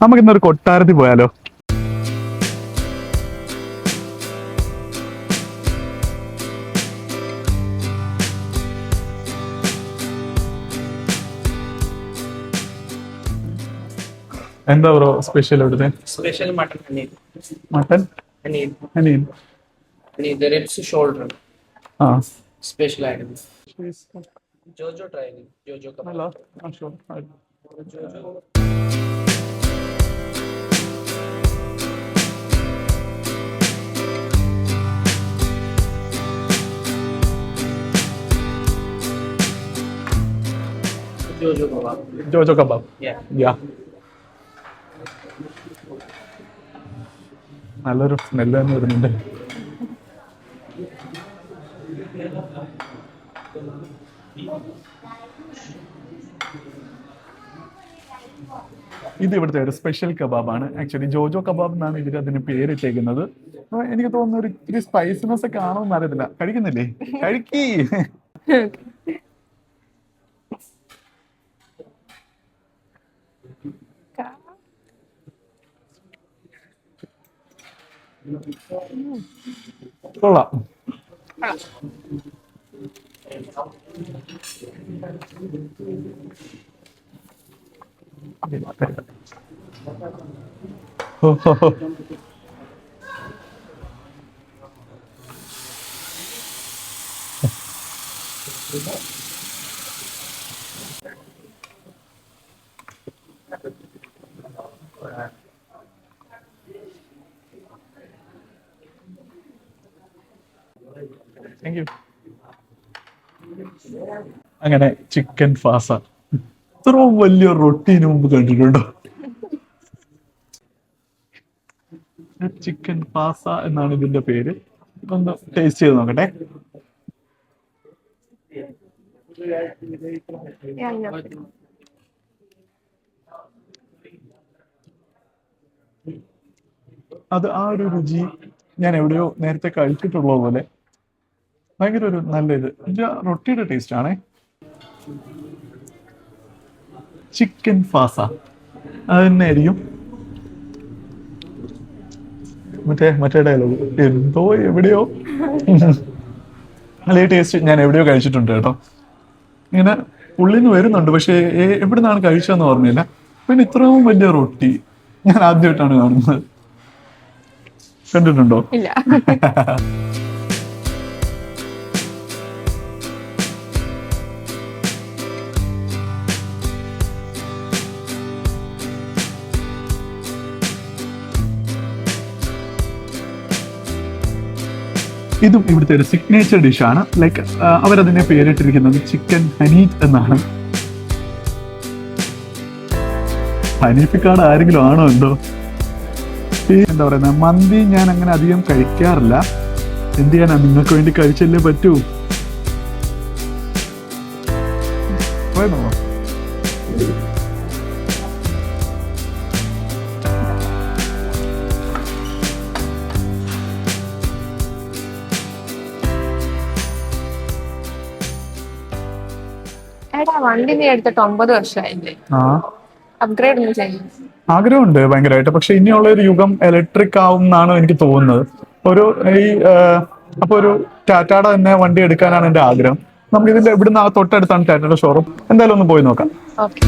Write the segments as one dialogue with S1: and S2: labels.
S1: നമുക്ക് ഇന്നൊരു കൊട്ടാരത്തിൽ പോയാലോ? എന്താ ബ്രോ സ്പെഷ്യൽ ഇവിടുത്തെ?
S2: Special mutton paneer.
S1: Mutton
S2: Paneer.
S1: അനിയൻ.
S2: Paneer. The ribs shoulder.
S1: ആ
S2: Special item. Jojo try it. Jojo kebab.
S1: അല്ല ആ sure.
S2: Jojo. Jojo kebab.
S1: Jojo kebab.
S2: Yeah.
S1: യാ, നല്ലൊരു സ്മെല്ല് തന്നെ വരുന്നുണ്ട്. ഇത് ഇവിടുത്തെ ഒരു സ്പെഷ്യൽ കബാബാണ്. ആക്ച്വലി ജോജോ കബാബ് എന്നാണ് ഇവർ അതിന് പേരിട്ടേക്കുന്നത്. അപ്പൊ എനിക്ക് തോന്നുന്നു ഒരു ഇത്തിരി സ്പൈസിനെസ് ഒക്കെ ആണോ എന്ന് അറിയത്തില്ല. കഴിക്കുന്നില്ലേ? കഴിക്കേ. കൊള്ളാം. ഹോ, ഹോ, ഹോ. Thank you. അങ്ങനെ ചിക്കൻ ഫാസ. ഇത്രയും വലിയ റൊട്ടീന് മുമ്പ് കണ്ടിട്ടുണ്ടോ? ചിക്കൻ ഫാസ എന്നാണ് ഇതിന്റെ പേര്. ഒന്ന് ടേസ്റ്റ് ചെയ്ത് നോക്കട്ടെ. അത് ആ ഒരു രുചി ഞാൻ എവിടെയോ നേരത്തെ കഴിച്ചിട്ടുള്ള പോലെ ഭയങ്കര ഒരു നല്ല ഇത്. റൊട്ടിയുടെ ടേസ്റ്റ് ആണേ. ചിക്കൻ ഫാസ അത് തന്നെ ആയിരിക്കും. മറ്റേ ഡയലോഗ് എന്തോ എവിടെയോ അല്ല, ഈ ടേസ്റ്റ് ഞാൻ എവിടെയോ കഴിച്ചിട്ടുണ്ട് കേട്ടോ. ഇങ്ങനെ ഉള്ളിൽ നിന്ന് വരുന്നുണ്ട്, പക്ഷെ എവിടെ നിന്നാണ് കഴിച്ചതെന്ന് ഓർമ്മയില്ല. പിന്നെ ഇത്രയും വലിയ റൊട്ടി ഞാൻ ആദ്യമായിട്ടാണ് കാണുന്നത്. കണ്ടിട്ടുണ്ടോ?
S3: ഇല്ല.
S1: ഇതും ഇവിടുത്തെ ഒരു സിഗ്നേച്ചർ ഡിഷാണ്. ലൈക്ക് അവരതിനെ പേരിട്ടിരിക്കുന്നത് ചിക്കൻ ഹനീഫ് എന്നാണ്. ഹനീഫിക്കാട് ആരെങ്കിലും ആണോ എന്തോ? എന്താ പറയുന്നത്, മന്തി ഞാൻ അങ്ങനെ അധികം കഴിക്കാറില്ല. എന്ത് ചെയ്യാനാ, നിങ്ങൾക്ക് വേണ്ടി കഴിച്ചല്ലേ പറ്റൂ. വേണോ?
S3: എടാ, വണ്ടി നീ എടുത്തിട്ട് 9 വർഷമായില്ലേ?
S1: ആ,
S3: അപ്ഗ്രേഡ് ഒന്നും ചെയ്യും?
S1: ആഗ്രഹമുണ്ട് ഭയങ്കരമായിട്ട്. പക്ഷെ ഇനിയുള്ള ഒരു യുഗം ഇലക്ട്രിക് ആവും എന്നാണ് എനിക്ക് തോന്നുന്നത്. ഒരു ഈ അപ്പൊ ഒരു ടാറ്റയുടെ തന്നെ വണ്ടി എടുക്കാനാണ് എന്റെ ആഗ്രഹം. നമുക്ക് ഇതിന്റെ ഇവിടുന്ന് ആ തൊട്ടടുത്താണ് ടാറ്റയുടെ ഷോറൂം. എന്തായാലും ഒന്ന് പോയി നോക്കാം.
S3: ഓക്കെ.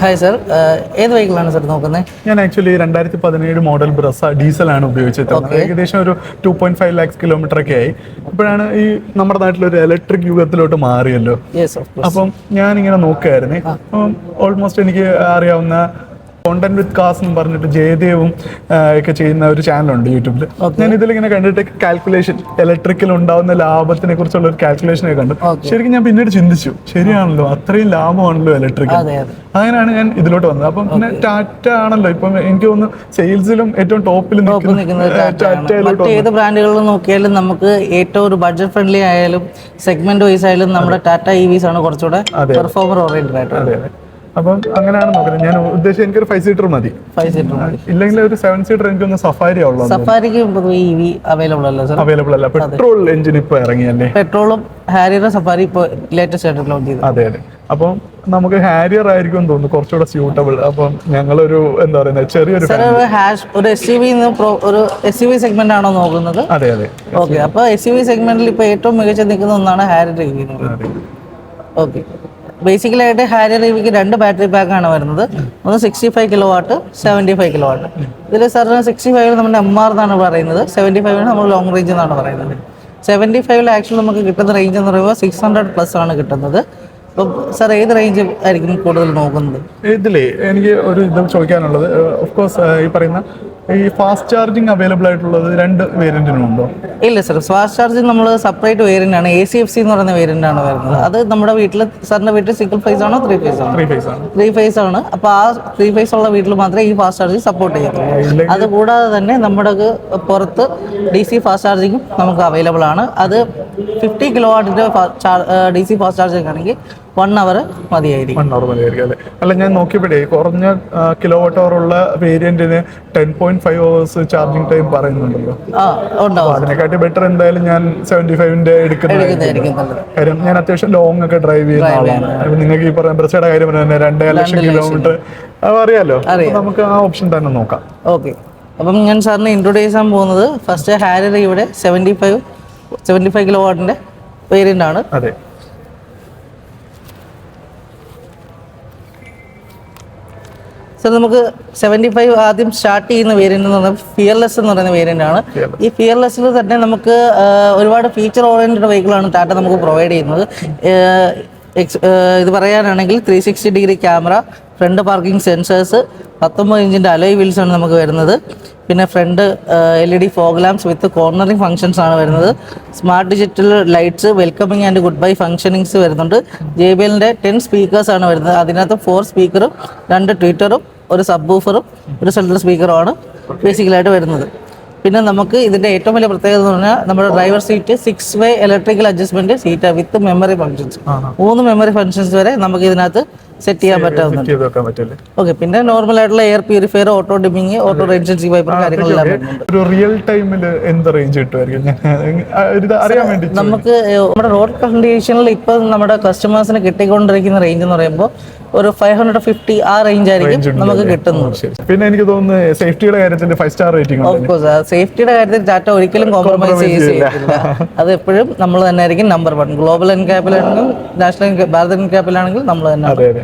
S4: ഹായ് സർ, ഏത് വെഹിക്കിളാണ് സർ നോക്കുന്നത്?
S1: ഞാൻ ആക്ച്വലി 2017 മോഡൽ ബ്രസ ഡീസലാണ് ഉപയോഗിച്ചിട്ടുള്ളത്. ഏകദേശം ഒരു 2.5 lakhs കിലോമീറ്റർ ഒക്കെ ആയി. അപ്പോഴാണ് ഈ നമ്മുടെ നാട്ടിലൊരു ഇലക്ട്രിക് യുഗത്തിലോട്ട് മാറിയല്ലോ. അപ്പം ഞാൻ ഇങ്ങനെ നോക്കുകയായിരുന്നേ. ഓൾമോസ്റ്റ് എനിക്ക് അറിയാവുന്ന കോണ്ടന്റ് വിത്ത് കാസ് എന്ന് പറഞ്ഞിട്ട് ജയദേവും ഒക്കെ ചെയ്യുന്ന ഒരു ചാനലുണ്ട് യൂട്യൂബിൽ. ഞാൻ ഇതിലിങ്ങനെ കണ്ടിട്ട് കാൽക്കുലേഷൻ ഇലക്ട്രിക്കൽ ഉണ്ടാവുന്ന ലാഭത്തിനെ കുറിച്ചുള്ള ഒരു കാൽക്കുലേഷൻ ഒക്കെ കണ്ടു. ശരിക്കും ഞാൻ പിന്നീട് ചിന്തിച്ചു, ശരിയാണല്ലോ, അത്രയും ലാഭമാണല്ലോ ഇലക്ട്രിക്കൽ. അങ്ങനെയാണ് ഞാൻ ഇതിലോട്ട് വന്നത്. അപ്പം പിന്നെ ടാറ്റ ആണല്ലോ ഇപ്പം എനിക്ക് തോന്നുന്നു സെയിൽസിലും ഏറ്റവും ടോപ്പിൽ
S4: മറ്റ് ഏത് ബ്രാൻഡുകളിൽ നോക്കിയാലും നമുക്ക് ഏറ്റവും ഒരു ബഡ്ജറ്റ് ഫ്രണ്ട്ലി ആയാലും സെഗ്മെന്റ് വൈസ് ആയാലും നമ്മുടെ ടാറ്റ EVs ആണ് കുറച്ചുകൂടെ പെർഫോമർ ഓറിയന്റഡ് ആയിട്ട്.
S1: അപ്പം അങ്ങനെയാണ് നോക്കുന്നത്. ഞാൻ ഉദ്ദേശിച്ചത് എനിക്കൊരു 5 സീറ്റർ മതി.
S4: 5 സീറ്റർ മതി.
S1: ഇല്ലെങ്കിൽ ഒരു 7 സീറ്റർ എനിക്കൊന്ന് സഫാരി ഉള്ളൂ.
S4: സഫാരിക്ക് EV അവൈലബിൾ അല്ല സർ.
S1: അവൈലബിൾ അല്ല. പെട്രോൾ എഞ്ചിൻ ഇപ്പൊ ഇറങ്ങിയല്ലേ?
S4: പെട്രോളും ഹാരിയർ സഫാരി ഇപ്പോൾ ലേറ്റസ്റ്റ് ആയിട്ട് ലോഞ്ച് ചെയ്തു.
S1: അതെ അതെ. അപ്പം നമുക്ക് ഹാരിയർ ആയിരിക്കും തോന്നുന്നു കുറച്ചുകൂടെ സ്യൂട്ടബിൾ. അപ്പം ഞങ്ങളൊരു എന്താ പറയുന്നത് ചെറിയൊരു
S4: ഒരു SUV ഒരു SUV സെഗ്മെന്റ് ആണോ നോക്കുന്നത്?
S1: അതെ അതെ.
S4: ഓക്കെ, അപ്പോൾ SUV സെഗ്മെന്റിൽ ഇപ്പോൾ ഏറ്റവും മികച്ച നിൽക്കുന്ന ഒന്നാണ് ഹാരിയർ EV. ഓക്കെ, ബേസിക്കലി ആയിട്ട് ഹാരിയർ EVക്ക് 2 ബാറ്ററി പാക്കാണ് വരുന്നത്. ഒന്ന് 65 kW, 75 kW. ഇതിൽ സാറിന് 65 നമ്മുടെ MR എന്നാണ് പറയുന്നത്, 75 നമ്മൾ ലോങ് റേഞ്ച് എന്നാണ് പറയുന്നത്. 75 ആക്ച്വലി നമുക്ക് കിട്ടുന്ന റേഞ്ച് എന്ന് പറയുമ്പോൾ 600+ ആണ് കിട്ടുന്നത്. അപ്പം സാർ ഏത് റേഞ്ച് ആയിരിക്കും കൂടുതൽ നോക്കുന്നത്?
S1: ഇതിലേ എനിക്ക് ഒരു ഇത് ചോദിക്കാനുള്ളത്, ഓഫ് കോഴ്സ് ഈ പറയുന്ന ഈ ഫാസ്റ്റ് ചാർജിങ് അവൈലബിൾ ആയിട്ടുള്ളത് 2 വേരിയന്റിനും ഉണ്ടോ?
S4: ഇല്ല സർ, ഫാസ്റ്റ് ചാർജിങ് നമ്മൾ സെപ്പറേറ്റ് വേരിയന്റ് ആണ്, ACFC എന്ന് പറയുന്ന വേരിയന്റ് ആണ് വരുന്നത്. അത് നമ്മുടെ വീട്ടിൽ, സാറിന്റെ വീട്ടിൽ സിംഗിൾ ഫേസ് ആണോ 3 ഫേസ് ആണോ? 3 ഫേസ് ആണ്. അപ്പോൾ ആ 3 ഫേസ് ഉള്ള വീട്ടിൽ മാത്രമേ ഈ ഫാസ്റ്റ് ചാർജിങ് സപ്പോർട്ട് ചെയ്യത്തുള്ളൂ. അതുകൂടാതെ തന്നെ നമ്മുടെ പുറത്ത് DC ഫാസ്റ്റ് ചാർജിങ്ങും നമുക്ക് അവൈലബിൾ ആണ്. അത് 50 kW DC ഫാസ്റ്റ് ചാർജിങ് ആണെങ്കിൽ 1 hour മതിയായിരിക്കും. 1 hour മതിയായിരിക്കും അല്ലേ? അല്ല, ഞാൻ നോക്കിയപ്പോഴേ കുറഞ്ഞ kWh ഉള്ള വേരിയന്റിന് 10.5 hours ചാർജിങ് ടൈം പറയുന്നുണ്ടല്ലോ. അതിനെക്കാട്ടി ബെറ്റർ എന്തായാലും ഞാൻ 75ന്റെ എടുക്കുന്നതായിരിക്കും. കാര്യം ഞാൻ അത്യാവശ്യം ലോങ് ഒക്കെ ഡ്രൈവ് ചെയ്യുന്ന ആളാണ്. നിങ്ങൾക്ക് ഈ പറഞ്ഞ ബ്രസയുടെ കാര്യം പറഞ്ഞാൽ 2.5 ലക്ഷം കിലോമീറ്റർ അറിയാലോ, നമുക്ക് ആ ഓപ്ഷൻ തന്നെ നോക്കാം. ഓക്കെ, അപ്പം ഞാൻ സാറിന് ഇൻട്രൊഡ്യൂസ് ചെയ്യാൻ പോകുന്നത് ഫസ്റ്റ് ഹാരിയർ ഇവിടെ 75 kW വേരിയന്റ് ആണ്.
S1: അതെ.
S4: സർ, നമുക്ക് 75 ആദ്യം സ്റ്റാർട്ട് ചെയ്യുന്ന വേരിയന്റ് എന്ന് പറഞ്ഞാൽ ഫിയർലെസ് എന്ന് പറയുന്ന വേരിയന്റ് ആണ്. ഈ ഫിയർലെസ്സിൽ തന്നെ നമുക്ക് ഒരുപാട് ഫീച്ചർ ഓറിയന്റഡ് വെഹിക്കിളാണ് ടാറ്റ നമുക്ക് പ്രൊവൈഡ് ചെയ്യുന്നത്. ഇത് പറയാനാണെങ്കിൽ 360° ക്യാമറ, ഫ്രണ്ട് പാർക്കിംഗ് സെൻസേഴ്സ്, 19 ഇഞ്ചിൻ്റെ അലോയ് വീൽസ് ആണ് നമുക്ക് വരുന്നത്. പിന്നെ front LED fog lamps with cornering functions ആണ് വരുന്നത്. Smart digital lights, welcoming and good bye functionings വരുന്നുണ്ട്. JBLന്റെ 10 സ്പീക്കേഴ്സ് ആണ് വരുന്നത്. അതിനകത്ത് 4 സ്പീക്കറും 2 ട്വിറ്ററും ഒരു സബ് വൂഫറും ഒരു സെൻട്രൽ സ്പീക്കറും ആണ് ബേസിക്കലായിട്ട് വരുന്നത്. പിന്നെ നമുക്ക് ഇതിൻ്റെ ഏറ്റവും വലിയ പ്രത്യേകത എന്ന് പറഞ്ഞാൽ നമ്മുടെ driver seat 6-way electrical adjustment seat with memory functions, 3 memory functions വരെ നമുക്ക് ഇതിനകത്ത് സെറ്റ് ചെയ്യാൻ പറ്റാവുന്നതാണ്. ഓക്കെ, പിന്നെ നോർമൽ ആയിട്ടുള്ള air purifier, auto dimming, auto resistance wiper കാര്യങ്ങളെല്ലാം
S1: ഒരു റിയൽ ടൈമിൽ എന്ത് റേഞ്ച് കിട്ടുമായിരിക്കും അറിയാൻ വേണ്ടി.
S4: നമുക്ക് നമ്മുടെ റോഡ് കണ്ടീഷനിൽ ഇപ്പം നമ്മുടെ കസ്റ്റമേഴ്സിന് കിട്ടിക്കൊണ്ടിരിക്കുന്ന റേഞ്ച് എന്ന് പറയുമ്പോൾ ഒരു 550 ആ റേഞ്ച് ആയിരിക്കും നമുക്ക് കിട്ടുന്നത്.
S1: പിന്നെ എനിക്ക് തോന്നുന്നു സേഫ്റ്റിയുടെ കാര്യത്തിൽ 5 സ്റ്റാർ റേറ്റിംഗ്.
S4: ഓഫ് കോഴ്സ്, സേഫ്റ്റിയുടെ കാര്യത്തിൽ ടാറ്റ ഒരിക്കലും കോംപ്രമൈസ് ചെയ്യില്ല. അത് എപ്പോഴും നമ്മൾ തന്നെ ആയിരിക്കും നമ്പർ 1. ഗ്ലോബൽ എൻക്യാപ്പിലാണെങ്കിലും നാഷണൽ ഭാരത് എൻക്യാപ്പിലാണെങ്കിലും നമ്മൾ തന്നെ.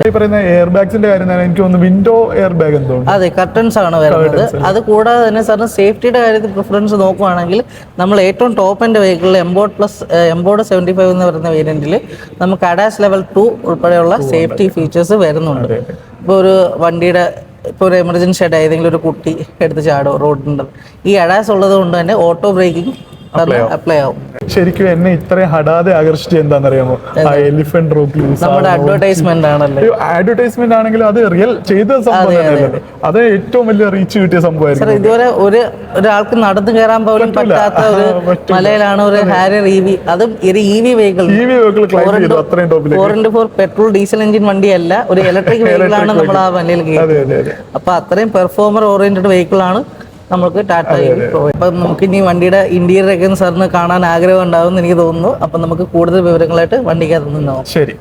S1: ഈ പറയുന്ന എയർ ബാഗ്സിന്റെ കാര്യം തന്നെ എനിക്ക് തോന്നുന്നു വിൻഡോ എയർ ബാഗ് എന്തോ.
S4: അതെ, കർട്ടൻസ് ആണ് വരുന്നത്. അത് കൂടാതെ തന്നെ സാറിന് സേഫ്റ്റിയുടെ കാര്യത്തിൽ പ്രിഫറൻസ് നോക്കുവാണെങ്കിൽ നമ്മൾ ഏറ്റവും ടോപ്പ് എൻഡ് വെഹിക്കിളിൽ എംബോർഡ് 75 എന്ന് പറയുന്ന വേരിയന്റിൽ നമുക്ക് അഡാസ് ലെവൽ 2 ഉൾപ്പെടെയുള്ള സേഫ്റ്റി ഫീച്ചേഴ്സ് വരുന്നുണ്ട്. ഇപ്പോൾ ഒരു വണ്ടിയുടെ ഒരു എമർജൻസി ആയിട്ട് ഏതെങ്കിലും ഒരു കുട്ടി എടുത്ത് ചാടോ റോഡിൻ്റെ, ഈ അഡാസ് ഉള്ളത് കൊണ്ട് തന്നെ ഓട്ടോ ബ്രേക്കിംഗ് അപ്ലൈ ആവും.
S1: ശരിക്കും എന്നെ ഇത്രയും ഹടാതെ ആകർഷിച്ച എന്താണെന്നറിയാമോ? എലിഫന്റ് റോക്ക്
S4: നമ്മുടെ അഡ്വർടൈസ്മെന്റ് ആണല്ലോ.
S1: അഡ്വർടൈസ്മെന്റ് ആണെങ്കിലും അത് റിയൽ ചെയ്ത സംഭവം, അത് ഏറ്റവും വലിയ റീച്ച് കിട്ടിയ സംഭവമായിരുന്നു.
S4: ഇതുവരെ ഒരാൾക്ക് നടന്നു കയറാൻ പോലും പറ്റാത്ത ഒരു മലയിലാണ് ഒരു ഹാരിയർ EV. അതും ഒരു EV vehicle 4x4 petrol diesel engine വണ്ടിയല്ല, ഒരു ഇലക്ട്രിക് വെഹിക്കിളാണ് നമ്മൾ ആ മലയിൽ കയറുന്നത്. അപ്പൊ അത്രയും പെർഫോമർ ഓറിയന്റഡ് വെഹിക്കിൾ ആണ് നമുക്ക് ടാറ്റ. അപ്പം നമുക്ക് ഇനി വണ്ടിയുടെ ഇന്റീരിയർ ഒക്കെ സാറിന് കാണാൻ ആഗ്രഹം ഉണ്ടാവും എന്ന് എനിക്ക് തോന്നുന്നു. അപ്പം നമുക്ക് കൂടുതൽ വിവരങ്ങളായിട്ട് വണ്ടിക്കകത്ത് നിന്നാവും.
S1: ശരി.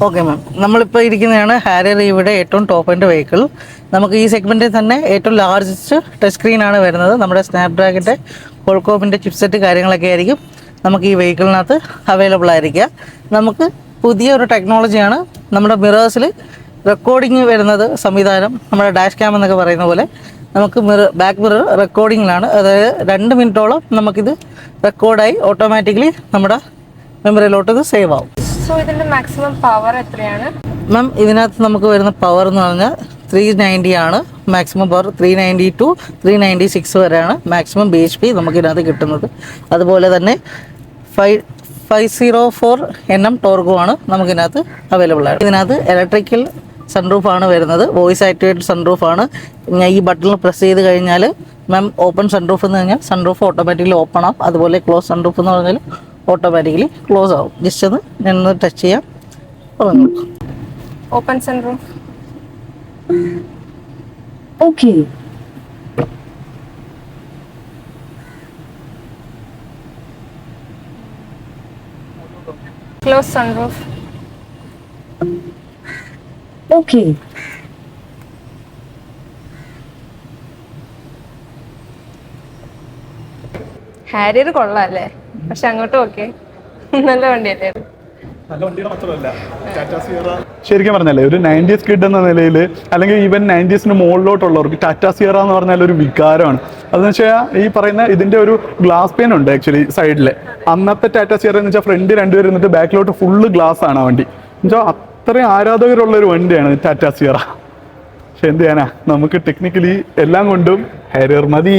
S4: ഓക്കെ മാം, നമ്മളിപ്പോൾ ഇരിക്കുന്നതാണ് ഹാരിയർ ഇവിടെ ഏറ്റവും ടോപ്പ് എൻഡ് വെഹിക്കിൾ. നമുക്ക് ഈ സെഗ്മെന്റിൽ തന്നെ ഏറ്റവും ലാർജസ്റ്റ് ടച്ച് സ്ക്രീനാണ് വരുന്നത്. നമ്മുടെ സ്നാപ്ഡ്രാഗണിൻ്റെ കോൾകോമിൻ്റെ ചിപ്സെറ്റ് കാര്യങ്ങളൊക്കെ ആയിരിക്കും നമുക്ക് ഈ വെഹിക്കിളിനകത്ത് അവൈലബിൾ ആയിരിക്കുക. നമുക്ക് പുതിയൊരു ടെക്നോളജിയാണ് നമ്മുടെ മിറേഴ്സിൽ റെക്കോർഡിങ് വരുന്നത് സംവിധാനം, നമ്മുടെ ഡാഷ് ക്യാം എന്നൊക്കെ പറയുന്ന പോലെ നമുക്ക് ബാക്ക് മിറർ റെക്കോർഡിങ്ങിലാണ്, അതായത് 2 മിനിറ്റോളം നമുക്കിത് റെക്കോർഡായി ഓട്ടോമാറ്റിക്കലി നമ്മുടെ മെമ്മറിയിലോട്ട് ഇത് സേവ് ആവും.
S3: സോ ഇതിന്റെ മാക്സിമം പവർ എത്രയാണ്?
S4: മാം ഇതിനകത്ത് നമുക്ക് വരുന്ന പവർ എന്ന് പറഞ്ഞാൽ 390 ആണ് മാക്സിമം പവർ. 390 ടു 396 വരെയാണ് മാക്സിമം BHP നമുക്ക് ഇതിനകത്ത് കിട്ടുന്നത്. അതുപോലെ തന്നെ 504 Nm ടോർക്കുമാണ് നമുക്കിതിനകത്ത് അവൈലബിൾ ആണ്. ഇതിനകത്ത് ഇലക്ട്രിക്കൽ സൺറൂഫാണ് വരുന്നത്, വോയിസ് ആക്ടിവേറ്റഡ് സൺറൂഫാണ്. ഈ ബട്ടണിൽ പ്രസ് ചെയ്ത് കഴിഞ്ഞാൽ മാം ഓപ്പൺ സൺറൂഫ് എന്ന് കഴിഞ്ഞാൽ സൺറൂഫ് ഓട്ടോമാറ്റിക്കലി ഓപ്പൺ ആവും. അതുപോലെ ക്ലോസ് സൺറൂഫ് എന്ന് പറഞ്ഞാൽ ഓട്ടോമാറ്റിക്കലി ക്ലോസ് ആവും. ജസ്റ്റ് ഒന്ന് ഞാനൊന്ന് ടച്ച് ചെയ്യാം.
S3: Open sunroof.
S5: Okay.
S3: Close sunroof.
S5: Okay.
S3: Harrier കൊള്ളാല്ലേ, പക്ഷെ അങ്ങോട്ടും ഓക്കെ നല്ല വണ്ടിയല്ലേ അത്?
S1: നല്ല വണ്ടിയുടെ മാത്രമല്ല, ടാറ്റ സിയറ ശരിക്കും പറഞ്ഞല്ലേ ഒരു 90s കിഡ് എന്ന നിലയിൽ, അല്ലെങ്കിൽ ഈവൻ 90s മുകളിലോട്ടുള്ളവർക്ക് ടാറ്റ സിയറ എന്ന് പറഞ്ഞാൽ ഒരു വികാരമാണ്. അതെന്ന് വെച്ചാൽ ഈ പറയുന്ന ഇതിന്റെ ഒരു ഗ്ലാസ് പെയിൻ ഉണ്ട് ആക്ച്വലി സൈഡില്. അന്നത്തെ ടാറ്റ സിയറ എന്ന് വെച്ചാൽ ഫ്രണ്ട് 2 പേര് ഇരുന്നിട്ട് ബാക്കിലോട്ട് ഫുള്ള് ഗ്ലാസ് ആണ് ആ വണ്ടി. എന്നുവെച്ചാൽ അത്രയും ആരാധകരുള്ള ഒരു വണ്ടിയാണ് ടാറ്റ സിയറ. പക്ഷെ എന്ത് ചെയ്യാനാ, നമുക്ക് ടെക്നിക്കലി എല്ലാം കൊണ്ടും ഹാരിയർ മതി.